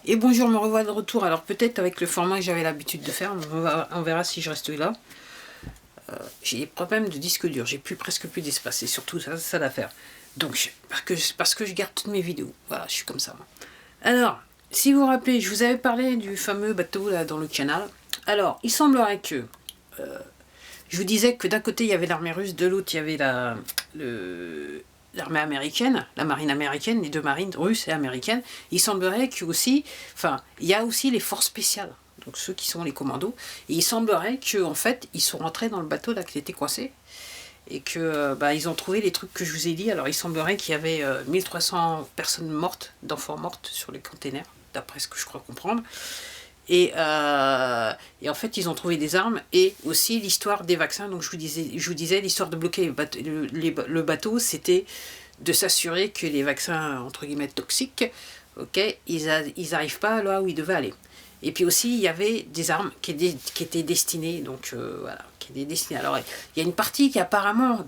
Et bonjour, me revoilà de retour. Alors peut-être avec le format que j'avais l'habitude de faire, on verra si je reste là. J'ai des problèmes de disque dur, j'ai presque plus d'espace, et surtout ça l'affaire. Donc, parce que je garde toutes mes vidéos. Voilà, je suis comme ça. Alors, si vous vous rappelez, je vous avais parlé du fameux bateau là dans le canal. Alors, il semblerait que... je vous disais que d'un côté il y avait l'armée russe, de l'autre il y avait l'armée américaine, la marine américaine, les deux marines russes et américaines. Il semblerait que aussi, enfin, il y a aussi les forces spéciales, donc ceux qui sont les commandos. Et il semblerait qu'en fait, ils sont rentrés dans le bateau là qui était coincé et que ils ont trouvé les trucs que je vous ai dit. Alors il semblerait qu'il y avait 1300 personnes mortes, d'enfants mortes sur les containers, d'après ce que je crois comprendre. Et en fait, ils ont trouvé des armes et aussi l'histoire des vaccins. Donc je vous disais l'histoire de bloquer le bateau, c'était de s'assurer que les vaccins, entre guillemets, toxiques, ils n'arrivent pas là où ils devaient aller. Et puis aussi, il y avait des armes qui étaient destinées, donc voilà, qui étaient destinées. Alors, il y a une partie qui apparemment,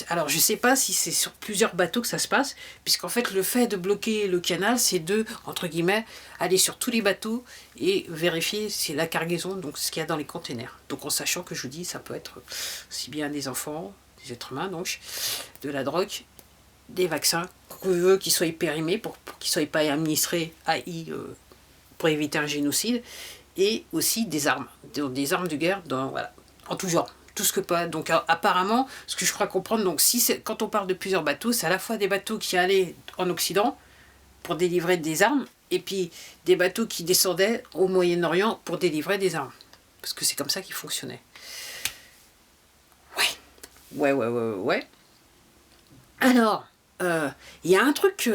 alors je sais pas si c'est sur plusieurs bateaux que ça se passe, puisqu'en fait, le fait de bloquer le canal, c'est de, entre guillemets, aller sur tous les bateaux et vérifier c'est la cargaison, donc ce qu'il y a dans les containers. Donc en sachant que je vous dis, ça peut être aussi bien des enfants, des êtres humains, donc, de la drogue, des vaccins, qu'on veut qu'ils soient périmés pour qu'ils ne soient pas administrés pour éviter un génocide, et aussi des armes de guerre, voilà, en tout genre, tout ce que pas. Donc apparemment, ce que je crois comprendre, donc quand on parle de plusieurs bateaux, c'est à la fois des bateaux qui allaient en Occident pour délivrer des armes, et puis des bateaux qui descendaient au Moyen-Orient pour délivrer des armes, parce que c'est comme ça qu'ils fonctionnaient. Ouais. Alors, il y a un truc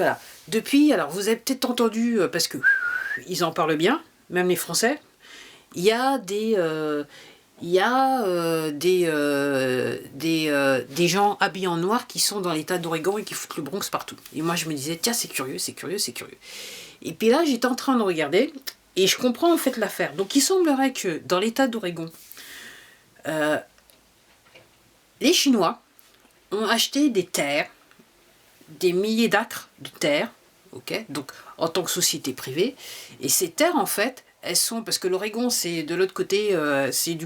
depuis, alors vous avez peut-être entendu, parce que ils en parlent bien, même les Français, il y a des gens habillés en noir qui sont dans l'état d'Oregon et qui foutent le Bronx partout. Et moi je me disais, tiens, c'est curieux. Et puis là j'étais en train de regarder, et je comprends en fait l'affaire. Donc il semblerait que dans l'état d'Oregon, les Chinois ont acheté des terres, des milliers d'acres de terres, donc en tant que société privée, et ces terres en fait, elles sont, parce que l'Oregon c'est de l'autre côté, c'est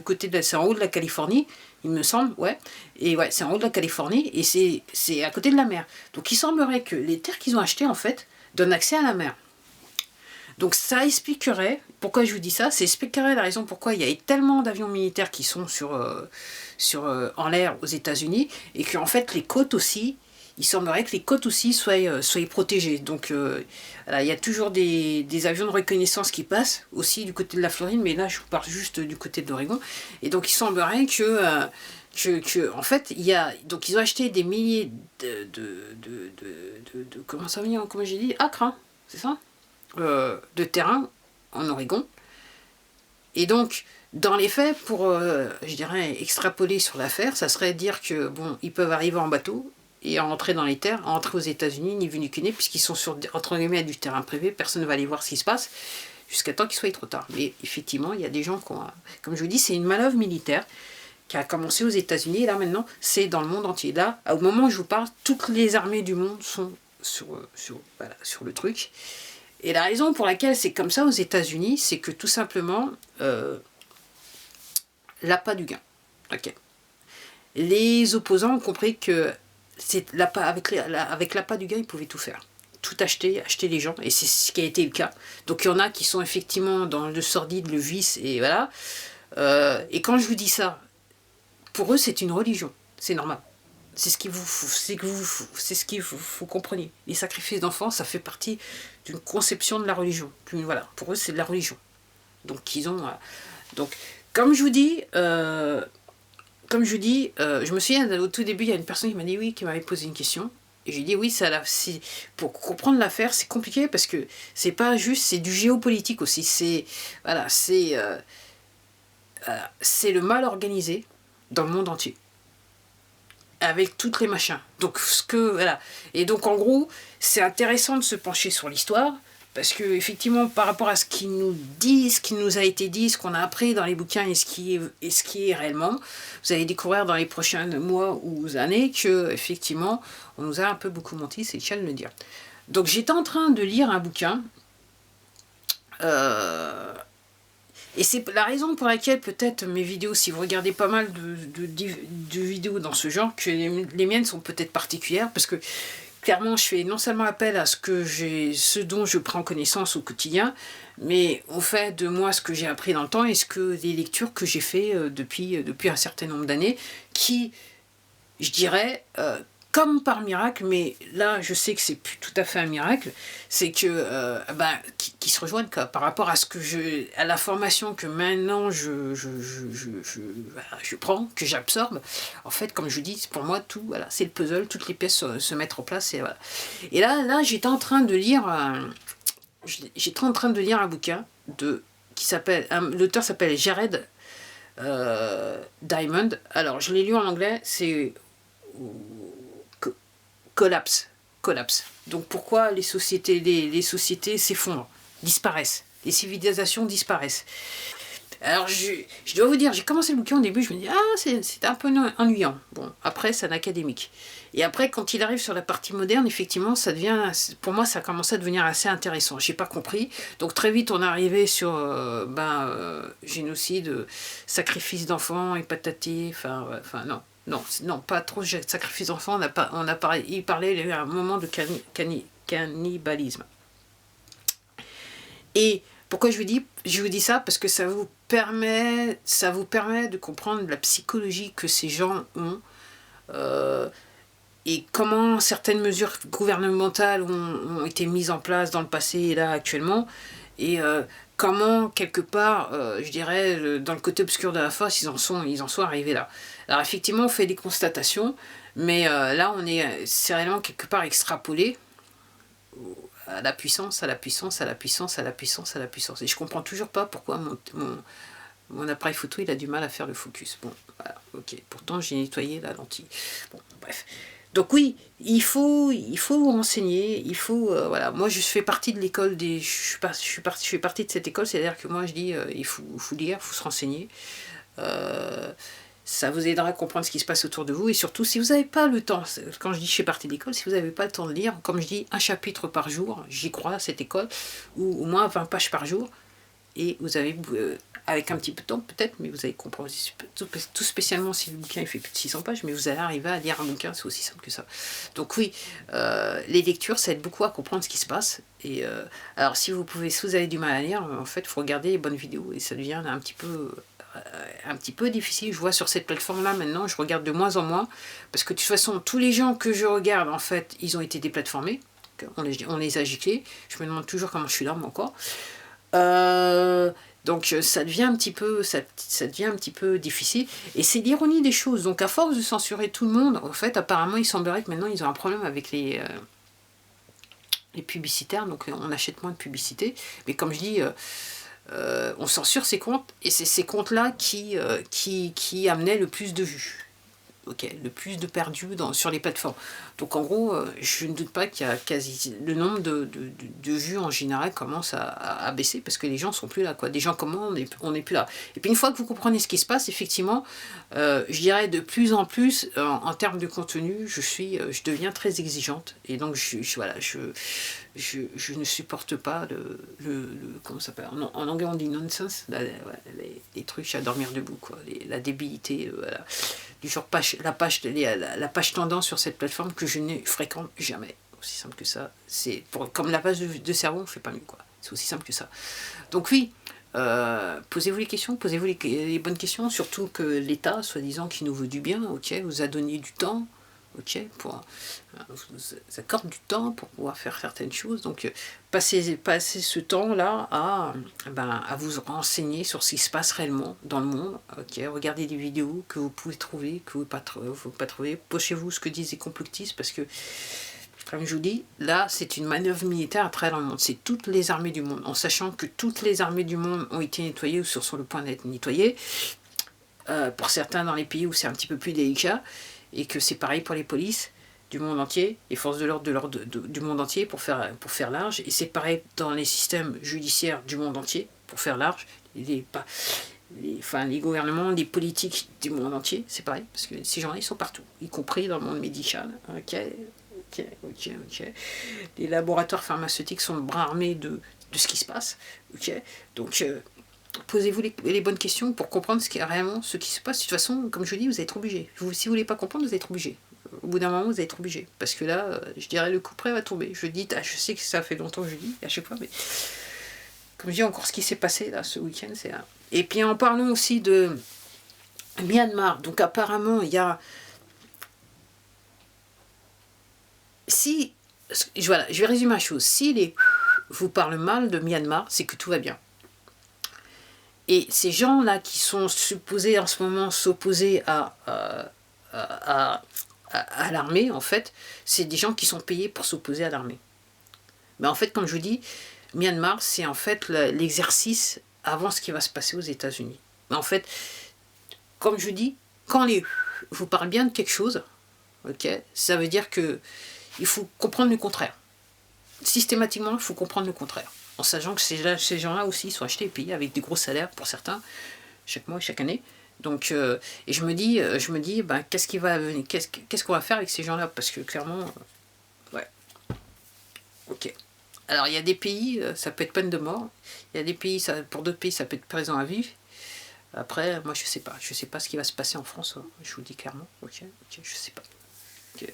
en haut de la Californie, il me semble, et c'est en haut de la Californie, et c'est à côté de la mer. Donc il semblerait que les terres qu'ils ont achetées en fait donnent accès à la mer. Donc ça expliquerait, pourquoi je vous dis ça, ça expliquerait la raison pourquoi il y a tellement d'avions militaires qui sont en l'air aux États-Unis, et qu'en fait les côtes aussi, il semblerait que les côtes aussi soient protégées. Donc voilà, il y a toujours des avions de reconnaissance qui passent, aussi du côté de la Floride, mais là je vous parle juste du côté de l'Oregon. Et donc il semblerait en fait, donc ils ont acheté des milliers comment j'ai dit, acres, hein, c'est ça, de terrain en Oregon. Et donc, dans les faits, pour, je dirais, extrapoler sur l'affaire, ça serait dire que, bon, ils peuvent arriver en bateau et entrer dans les terres, entrer aux États-Unis, ni vu ni connu, puisqu'ils sont entre guillemets du terrain privé, personne ne va aller voir ce qui se passe, jusqu'à temps qu'il soit trop tard. Mais effectivement, il y a des gens qui ont, comme je vous dis, c'est une manœuvre militaire qui a commencé aux États-Unis, et là maintenant, c'est dans le monde entier. Là, au moment où je vous parle, toutes les armées du monde sont sur le truc. Et la raison pour laquelle c'est comme ça aux États-Unis, c'est que tout simplement, l'appât du gain. Les opposants ont compris que avec l'appât du gain, ils pouvaient tout faire. Tout acheter les gens, et c'est ce qui a été le cas. Donc il y en a qui sont effectivement dans le sordide, le vice, et voilà. Et quand je vous dis ça, pour eux c'est une religion, c'est normal. C'est ce qu'il faut compreniez. Les sacrifices d'enfants, ça fait partie d'une conception de la religion. Voilà, pour eux, c'est de la religion. Donc, donc, comme je vous dis, je me souviens, au tout début, il y a une personne qui m'a dit oui, qui m'avait posé une question. Et j'ai dit oui, pour comprendre l'affaire, c'est compliqué parce que c'est pas juste, c'est du géopolitique aussi. C'est le mal organisé dans le monde entier, avec toutes les machins. Donc voilà. Et donc en gros, c'est intéressant de se pencher sur l'histoire, parce que effectivement, par rapport à ce qu'ils nous disent, ce qui nous a été dit, ce qu'on a appris dans les bouquins et ce qui est réellement, vous allez découvrir dans les prochains mois ou années que effectivement, on nous a un peu beaucoup menti, c'est le cas de le dire. Donc j'étais en train de lire un bouquin euh, et c'est la raison pour laquelle peut-être mes vidéos, si vous regardez pas mal de vidéos dans ce genre, que les miennes sont peut-être particulières, parce que clairement, je fais non seulement appel à ce dont je prends connaissance au quotidien, mais au fait de moi, ce que j'ai appris dans le temps, et les lectures que j'ai fait depuis un certain nombre d'années, qui, je dirais, comme par miracle, mais là je sais que c'est plus tout à fait un miracle, c'est que qui se rejoignent quoi, par rapport à à la formation que maintenant je prends, que j'absorbe. En fait, comme je dis, pour moi tout, voilà, c'est le puzzle, toutes les pièces se mettent en place et voilà. Et là j'étais en train de lire un bouquin qui s'appelle, l'auteur s'appelle Jared Diamond. Alors je l'ai lu en anglais, c'est Collapse. Donc pourquoi les sociétés s'effondrent, disparaissent, les civilisations disparaissent. Alors je dois vous dire, j'ai commencé le bouquin au début, je me dis c'est un peu ennuyant. Bon, après c'est un académique. Et après quand il arrive sur la partie moderne, effectivement pour moi ça a commencé à devenir assez intéressant. J'ai pas compris. Donc très vite on est arrivé sur génocide, sacrifice d'enfants et patati, non, pas trop de sacrifice d'enfants, il parlait à un moment de cannibalisme. Et pourquoi je vous dis ça? Parce que ça vous permet de comprendre la psychologie que ces gens ont, et comment certaines mesures gouvernementales ont été mises en place dans le passé et là actuellement, et comment quelque part, je dirais, dans le côté obscur de la force, ils en sont arrivés là. Alors effectivement, on fait des constatations, mais là, c'est réellement quelque part extrapolé à la puissance, à la puissance, à la puissance, à la puissance, à la puissance. Et je comprends toujours pas pourquoi mon appareil photo, il a du mal à faire le focus. Bon, voilà, ok. Pourtant, j'ai nettoyé la lentille. Bon, bref. Donc oui, il faut vous renseigner, voilà. Moi je fais partie de l'école je fais partie de cette école, c'est-à-dire que moi je dis il faut lire, il faut se renseigner. Ça vous aidera à comprendre ce qui se passe autour de vous, et surtout si vous n'avez pas le temps, quand je dis je fais partie de l'école, si vous n'avez pas le temps de lire, comme je dis, un chapitre par jour, j'y crois à cette école, ou au moins 20 pages par jour, et vous avez, avec un petit peu de temps peut-être, mais vous allez comprendre aussi, tout spécialement si le bouquin il fait plus de 600 pages, mais vous allez arriver à lire un bouquin, c'est aussi simple que ça. Donc oui, les lectures, ça aide beaucoup à comprendre ce qui se passe. Et alors si vous avez du mal à lire, en fait, il faut regarder les bonnes vidéos, et ça devient un petit peu difficile. Je vois sur cette plateforme-là maintenant, je regarde de moins en moins, parce que de toute façon, tous les gens que je regarde, en fait, ils ont été déplatformés, on les a giclés. Je me demande toujours comment je suis là, moi encore. Donc ça devient un petit peu difficile, et c'est l'ironie des choses. Donc à force de censurer tout le monde, en fait apparemment il semblerait que maintenant ils ont un problème avec les publicitaires, donc on achète moins de publicité, mais comme je dis, on censure ces comptes, et c'est ces comptes là qui amenaient le plus de vues. Ok, le plus de perdus sur les plateformes. Donc en gros, je ne doute pas qu'il y a le nombre de vues en général commence à baisser, parce que les gens sont plus là, quoi. Des gens comme moi, on n'est plus là. Et puis une fois que vous comprenez ce qui se passe, effectivement, je dirais de plus en plus, en termes de contenu, je deviens très exigeante. Et donc je ne supporte pas comment ça s'appelle, en anglais on dit nonsense, les trucs à dormir debout, quoi, la débilité, voilà. Du genre la page tendance sur cette plateforme que je ne fréquente jamais. Aussi simple que ça. Comme la page de cerveau, on ne fait pas mieux, quoi. C'est aussi simple que ça. Donc oui, posez-vous les questions, posez-vous les bonnes questions, surtout que l'État, soi-disant qui nous veut du bien, ok, vous a donné du temps, ok, vous accorde du temps pour pouvoir faire certaines choses. Donc passez ce temps-là à vous renseigner sur ce qui se passe réellement dans le monde. Ok, regardez des vidéos que vous pouvez trouver, que vous ne pouvez pas trouver. Pochez-vous ce que disent les complotistes, parce que, comme je vous dis, là c'est une manœuvre militaire à travers le monde. C'est toutes les armées du monde, en sachant que toutes les armées du monde ont été nettoyées ou sont le point d'être nettoyées. Pour certains dans les pays où c'est un petit peu plus délicat, et que c'est pareil pour les polices du monde entier, les forces de l'ordre du monde entier pour faire large, et c'est pareil dans les systèmes judiciaires du monde entier pour faire large, les gouvernements, les politiques du monde entier, c'est pareil, parce que ces gens-là ils sont partout, y compris dans le monde médical. Ok. Les laboratoires pharmaceutiques sont le bras armé de de ce qui se passe. Ok, donc posez-vous les bonnes questions pour comprendre réellement ce qui se passe. De toute façon, comme je dis, vous allez être obligé. Si vous voulez pas comprendre, vous allez être obligé. Au bout d'un moment, vous allez être obligé. Parce que là, je dirais, le coup près va tomber. Je sais que ça fait longtemps que je dis, à chaque fois, mais comme je dis, encore ce qui s'est passé là, ce week-end, c'est là. Et puis en parlant aussi de Myanmar, donc apparemment, il y a... Voilà, je vais résumer la chose. Si les vous parlent mal de Myanmar, c'est que tout va bien. Et ces gens-là qui sont supposés en ce moment s'opposer à l'armée, en fait, c'est des gens qui sont payés pour s'opposer à l'armée. Mais en fait, comme je vous dis, Myanmar, c'est en fait l'exercice avant ce qui va se passer aux États-Unis. Mais en fait, comme je vous dis, quand vous parlent bien de quelque chose, ok, ça veut dire que il faut comprendre le contraire. Systématiquement, il faut comprendre le contraire. En sachant que ces gens-là aussi sont achetés et payés avec des gros salaires pour certains, chaque mois et chaque année. Donc, et je me dis, ben, qu'est-ce qu'on va faire avec ces gens-là? Parce que clairement, ouais, ok. Alors, il y a des pays, ça peut être peine de mort. Il y a des pays, pour d'autres pays, ça peut être prison à vivre. Après, moi, je sais pas ce qui va se passer en France. Je vous le dis clairement. Ok, je sais pas. Okay.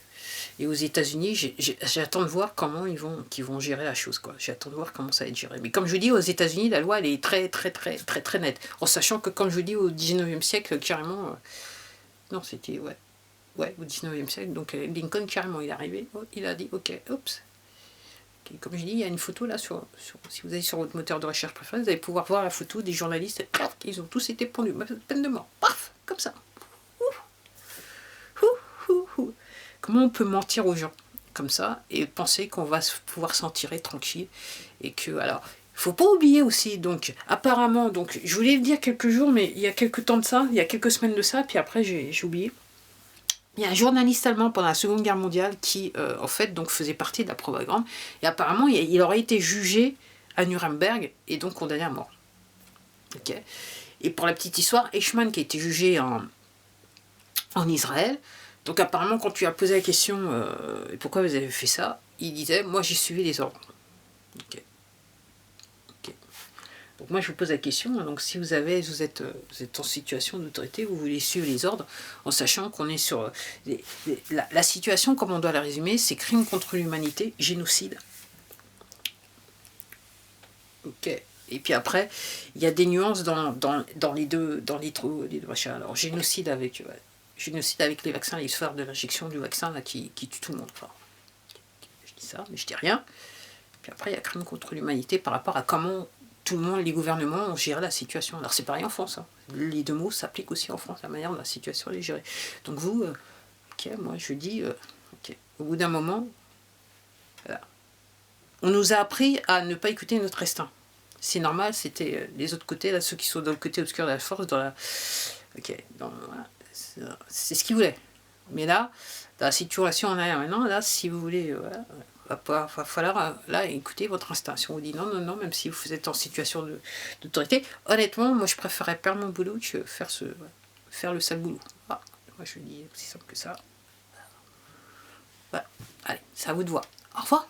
Et aux États-Unis, j'attends de voir comment ils vont gérer la chose, quoi. J'attends de voir comment ça va être géré. Mais comme je vous dis, aux États-Unis, la loi elle est très nette. En sachant que, comme je vous dis, au 19e siècle, carrément, non, c'était ouais, au 19e siècle. Donc Lincoln carrément, il est arrivé, il a dit, ok, oups. Okay, comme je dis, il y a une photo là si vous allez sur votre moteur de recherche préféré, vous allez pouvoir voir la photo des journalistes. Ils ont tous été pendus, peine de mort, paf, comme ça. Comment on peut mentir aux gens comme ça et penser qu'on va pouvoir s'en tirer tranquille et que, alors, il faut pas oublier aussi, donc, apparemment, donc, je voulais le dire quelques jours, mais il y a quelques temps de ça, il y a quelques semaines de ça, puis après j'ai oublié. Il y a un journaliste allemand pendant la Seconde Guerre mondiale qui, en fait, donc, faisait partie de la propagande et apparemment, il aurait été jugé à Nuremberg et donc condamné à mort. Ok. Et pour la petite histoire, Eichmann qui a été jugé en Israël. Donc apparemment, quand tu as posé la question pourquoi vous avez fait ça, il disait moi j'ai suivi les ordres. Okay. Donc moi je vous pose la question, donc si vous êtes en situation d'autorité, vous voulez suivre les ordres, en sachant qu'on est sur la situation, comme on doit la résumer, c'est crime contre l'humanité, génocide. Ok. Et puis après, il y a des nuances dans les deux machins. Alors génocide avec les vaccins, l'histoire de l'injection du vaccin là, qui tue tout le monde. Enfin, je dis ça, mais je dis rien. Puis après, il y a crime contre l'humanité par rapport à comment tout le monde, les gouvernements ont géré la situation. Alors c'est pareil en France. Hein. Les deux mots s'appliquent aussi en France, la manière dont la situation est gérée. Donc vous, ok, moi je dis, ok, au bout d'un moment, voilà. On nous a appris à ne pas écouter notre instinct. C'est normal, c'était les autres côtés, là, ceux qui sont dans le côté obscur de la force, voilà, c'est ce qu'ils voulaient. Mais là, dans la situation en arrière maintenant, là, si vous voulez, va falloir là écouter votre instinct. Si on vous dit non, même si vous êtes en situation d'autorité, honnêtement, moi je préférerais perdre mon boulot que faire le sale boulot. Ah, moi je dis aussi simple que ça. Voilà. Allez, c'est à vous de voir. Au revoir.